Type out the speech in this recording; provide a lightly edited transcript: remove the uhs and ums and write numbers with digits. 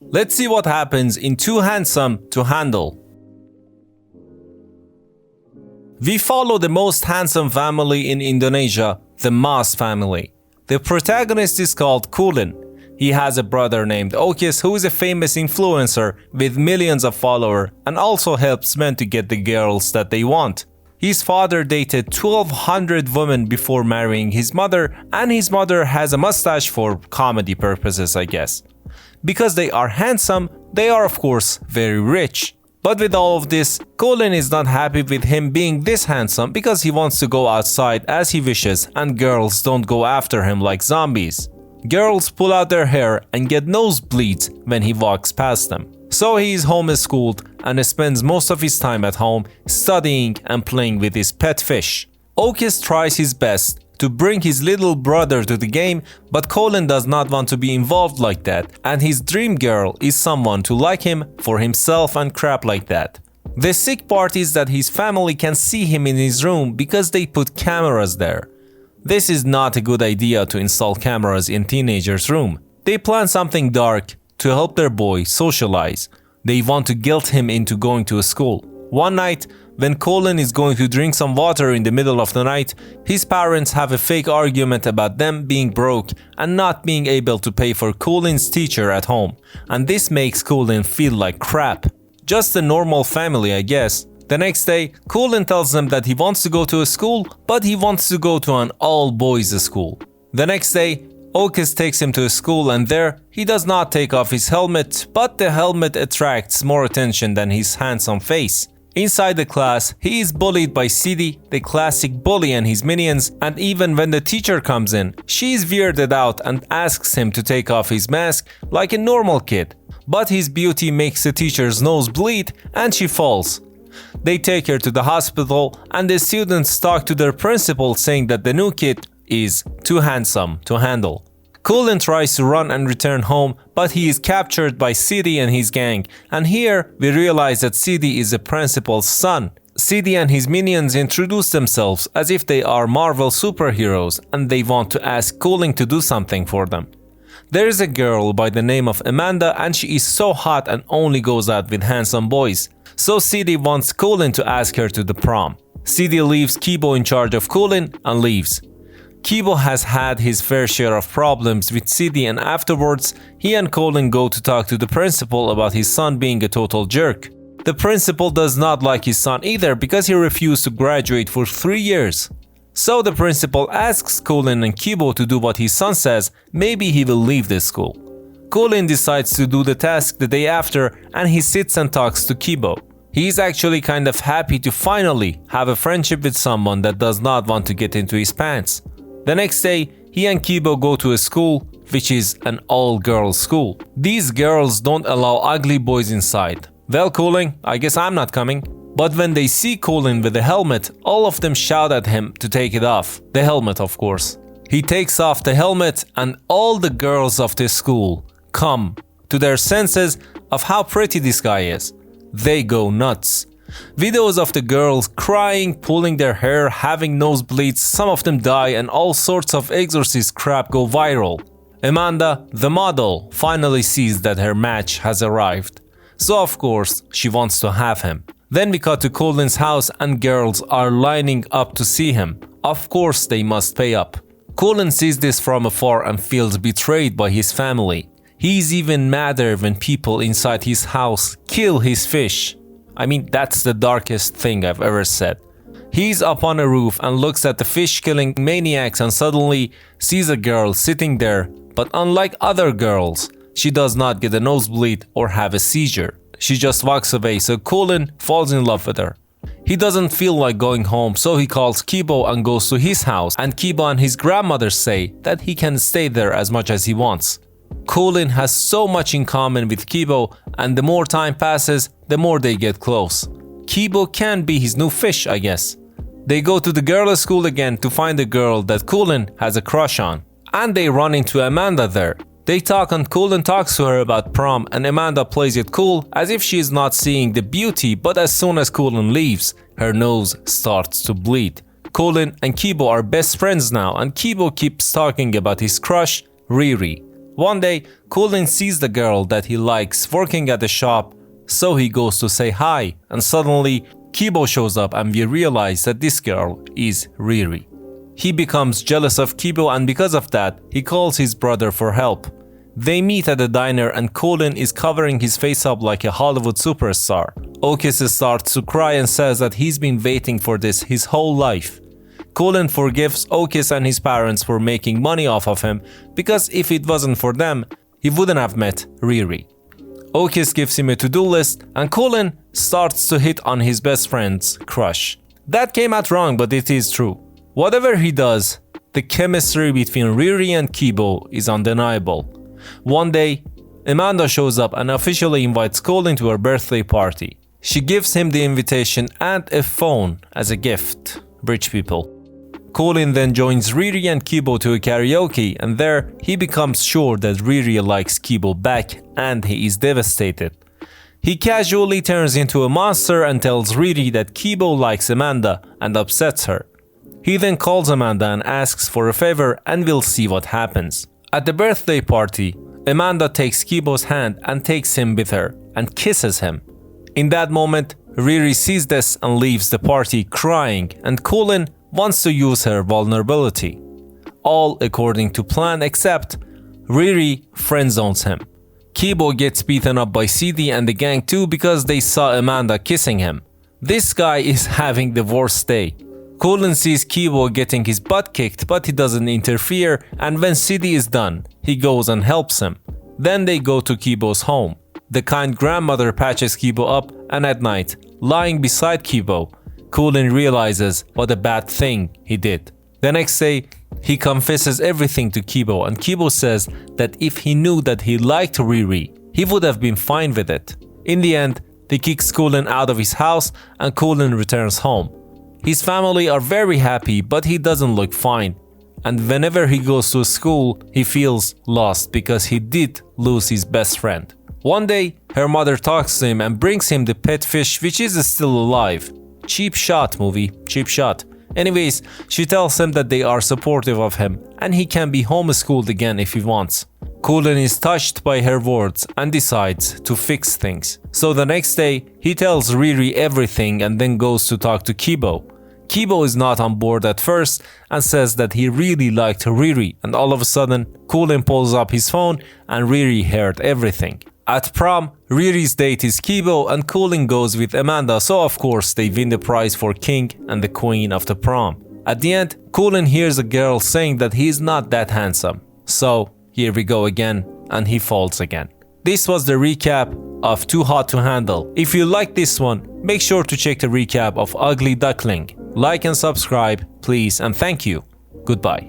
Let's see what happens in Too Handsome to Handle. We follow the most handsome family in Indonesia, the Mas family. The protagonist is called Kulin. He has a brother named Okis who is a famous influencer with millions of followers and also helps men to get the girls that they want. His father dated 1,200 women before marrying his mother, and his mother has a mustache for comedy purposes, I guess. Because they are handsome, they are of course very rich. But with all of this, Kulin is not happy with him being this handsome because he wants to go outside as he wishes and girls don't go after him like zombies. Girls pull out their hair and get nosebleeds when he walks past them. So he is homeschooled and spends most of his time at home studying and playing with his pet fish. Okis tries his best to bring his little brother to the game, but Kulin does not want to be involved like that, and his dream girl is someone to like him for himself and crap like that. The sick part is that his family can see him in his room because they put cameras there. This is not a good idea to install cameras in teenagers' room. They plan something dark to help their boy socialize. They want to guilt him into going to a school. One night, when Kulin is going to drink some water in the middle of the night, his parents have a fake argument about them being broke and not being able to pay for Kulin's teacher at home, and this makes Kulin feel like crap. Just a normal family, I guess. The next day, Kulin tells them that he wants to go to a school, but he wants to go to an all-boys school. The next day, Okis takes him to a school and there, he does not take off his helmet, but the helmet attracts more attention than his handsome face. Inside the class, he is bullied by Sidi, the classic bully, and his minions, and even when the teacher comes in, she is weirded out and asks him to take off his mask like a normal kid. But his beauty makes the teacher's nose bleed and she falls. They take her to the hospital and the students talk to their principal saying that the new kid is too handsome to handle. Kulin tries to run and return home, but he is captured by Sidi and his gang, and here we realize that Sidi is the principal's son. Sidi and his minions introduce themselves as if they are Marvel superheroes and they want to ask Kulin to do something for them. There is a girl by the name of Amanda and she is so hot and only goes out with handsome boys. So Sidi wants Kulin to ask her to the prom. Sidi leaves Kibo in charge of Kulin and leaves. Kibo has had his fair share of problems with Sidi and afterwards, he and Kulin go to talk to the principal about his son being a total jerk. The principal does not like his son either because he refused to graduate for 3 years. So the principal asks Kulin and Kibo to do what his son says, maybe he will leave the school. Kulin decides to do the task the day after and he sits and talks to Kibo. He is actually kind of happy to finally have a friendship with someone that does not want to get into his pants. The next day, he and Kibo go to a school, which is an all-girls school. These girls don't allow ugly boys inside. Well, Kulin, I guess I'm not coming. But when they see Kulin with a helmet, all of them shout at him to take it off. The helmet, of course. He takes off the helmet and all the girls of the school come to their senses of how pretty this guy is. They go nuts. Videos of the girls crying, pulling their hair, having nosebleeds, some of them die and all sorts of exorcist crap go viral. Amanda, the model, finally sees that her match has arrived. So of course, she wants to have him. Then we cut to Kulin's house and girls are lining up to see him. Of course they must pay up. Kulin sees this from afar and feels betrayed by his family. He's even madder when people inside his house kill his fish. I mean, that's the darkest thing I've ever said. He's up on a roof and looks at the fish-killing maniacs and suddenly sees a girl sitting there, but unlike other girls, she does not get a nosebleed or have a seizure. She just walks away, so Kulin falls in love with her. He doesn't feel like going home, so he calls Kibo and goes to his house, and Kibo and his grandmother say that he can stay there as much as he wants. Kulin has so much in common with Kibo, and the more time passes, the more they get close. Kibo can be his new fish, I guess. They go to the girls' school again to find a girl that Kulin has a crush on. And they run into Amanda there. They talk and Kulin talks to her about prom and Amanda plays it cool as if she is not seeing the beauty, but as soon as Kulin leaves, her nose starts to bleed. Kulin and Kibo are best friends now and Kibo keeps talking about his crush, Riri. One day, Kulin sees the girl that he likes working at the shop, so he goes to say hi, and suddenly Kibo shows up and we realize that this girl is Riri. He becomes jealous of Kibo, and because of that, he calls his brother for help. They meet at a diner and Kulin is covering his face up like a Hollywood superstar. Okis starts to cry and says that he's been waiting for this his whole life. Kulin forgives Okis and his parents for making money off of him, because if it wasn't for them, he wouldn't have met Riri. Okis gives him a to-do list and Kulin starts to hit on his best friend's crush. That came out wrong, but it is true. Whatever he does, the chemistry between Riri and Kibo is undeniable. One day, Amanda shows up and officially invites Kulin to her birthday party. She gives him the invitation and a phone as a gift. Rich people. Kulin then joins Riri and Kibo to a karaoke, and there he becomes sure that Riri likes Kibo back and he is devastated. He casually turns into a monster and tells Riri that Kibo likes Amanda and upsets her. He then calls Amanda and asks for a favor, and we'll see what happens. At the birthday party, Amanda takes Kibo's hand and takes him with her and kisses him. In that moment, Riri sees this and leaves the party crying, and Kulin wants to use her vulnerability. All according to plan, except Riri friendzones him. Kibo gets beaten up by CD and the gang too because they saw Amanda kissing him. This guy is having the worst day. Kulin sees Kibo getting his butt kicked, but he doesn't interfere, and when CD is done, he goes and helps him. Then they go to Kibo's home. The kind grandmother patches Kibo up, and at night, lying beside Kibo, Kulin realizes what a bad thing he did. The next day, he confesses everything to Kibo, and Kibo says that if he knew that he liked Riri, he would have been fine with it. In the end, he kicks Kulin out of his house and Kulin returns home. His family are very happy, but he doesn't look fine. And whenever he goes to school, he feels lost because he did lose his best friend. One day, her mother talks to him and brings him the pet fish, which is still alive. Cheap shot, movie, cheap shot. Anyways, she tells him that they are supportive of him and he can be homeschooled again if he wants. Kulin is touched by her words and decides to fix things. So the next day, he tells Riri everything and then goes to talk to Kibo. Kibo is not on board at first and says that he really liked Riri, and all of a sudden, Kulin pulls up his phone and Riri heard everything. At prom, Riri's date is Kibo and Kulin goes with Amanda, so of course they win the prize for king and the queen of the prom. At the end, Kulin hears a girl saying that he is not that handsome. So, here we go again, and he falls again. This was the recap of Too Hot to Handle. If you like this one, make sure to check the recap of Ugly Duckling. Like and subscribe, please, and thank you. Goodbye.